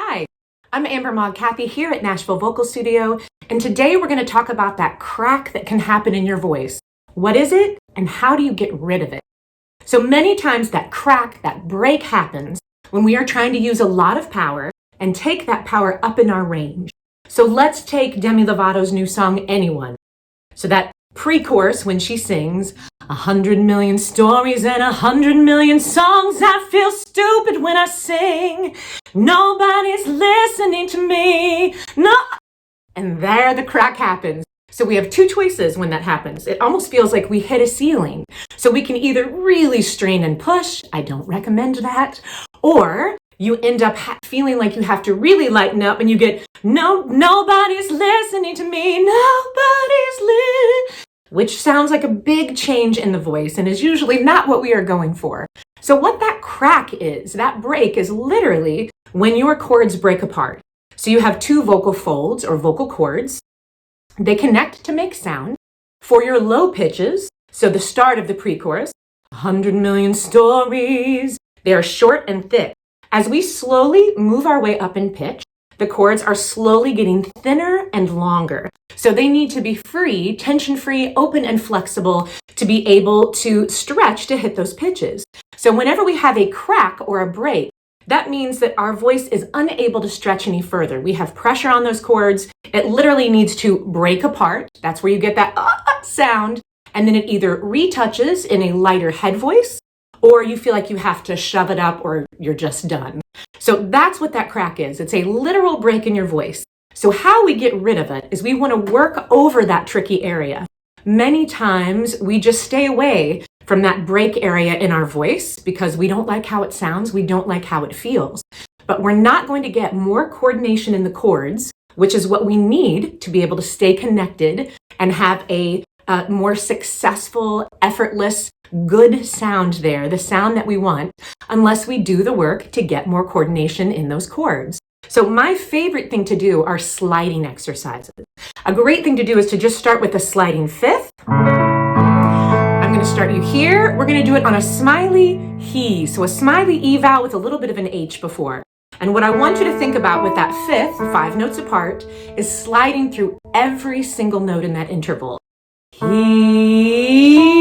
Hi, I'm Amber Maud Kathy here at Nashville Vocal Studio, and today we're going to talk about that crack that can happen in your voice. What is it, and how do you get rid of it? So many times that crack, that break happens when we are trying to use a lot of power and take that power up in our range. So let's take Demi Lovato's new song, Anyone. So that pre-chorus when she sings, 100 million stories and 100 million songs, I feel stupid when I sing. Nobody's listening to me. No. And there the crack happens. So we have two choices when that happens. It almost feels like we hit a ceiling. So we can either really strain and push. I don't recommend that. Or you end up feeling like you have to really lighten up and you get, nobody's listening to me. Which sounds like a big change in the voice and is usually not what we are going for. So what that crack is, that break, is literally when your chords break apart. So you have two vocal folds or vocal cords. They connect to make sound. For your low pitches, so the start of the pre-chorus, 100 million stories, they are short and thick. As we slowly move our way up in pitch, the chords are slowly getting thinner and longer. So they need to be free, tension-free, open and flexible to be able to stretch to hit those pitches. So whenever we have a crack or a break, that means that our voice is unable to stretch any further. We have pressure on those chords. It literally needs to break apart. That's where you get that sound. And then it either retouches in a lighter head voice, or you feel like you have to shove it up or you're just done. So that's what that crack is. It's a literal break in your voice. So how we get rid of it is we want to work over that tricky area. Many times we just stay away from that break area in our voice because we don't like how it sounds, we don't like how it feels. But we're not going to get more coordination in the chords, which is what we need to be able to stay connected and have a more successful, effortless, good sound there, the sound that we want, unless we do the work to get more coordination in those chords. So my favorite thing to do are sliding exercises. A great thing to do is to just start with a sliding fifth. I'm going to start you here. We're going to do it on a smiley he. So a smiley E vowel with a little bit of an H before. And what I want you to think about with that fifth, 5 notes apart, is sliding through every single note in that interval. He.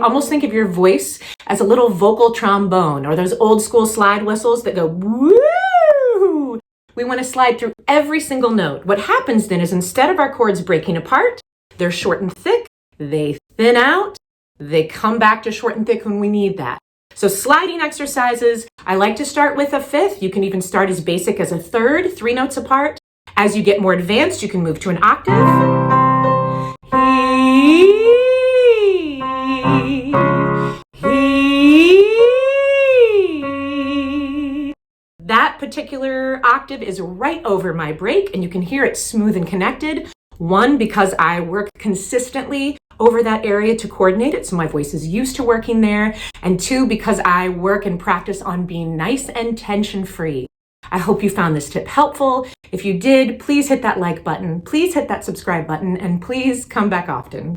Almost think of your voice as a little vocal trombone or those old school slide whistles that go woo. We want to slide through every single note. What happens then is instead of our chords breaking apart, they're short and thick, they thin out, they come back to short and thick when we need that. So sliding exercises, I like to start with a fifth. You can even start as basic as a third, 3 notes apart. As you get more advanced, you can move to an octave. That particular octave is right over my break, and you can hear it smooth and connected. 1, because I work consistently over that area to coordinate it, so my voice is used to working there. And 2, because I work and practice on being nice and tension-free. I hope you found this tip helpful. If you did, please hit that like button, please hit that subscribe button, and please come back often.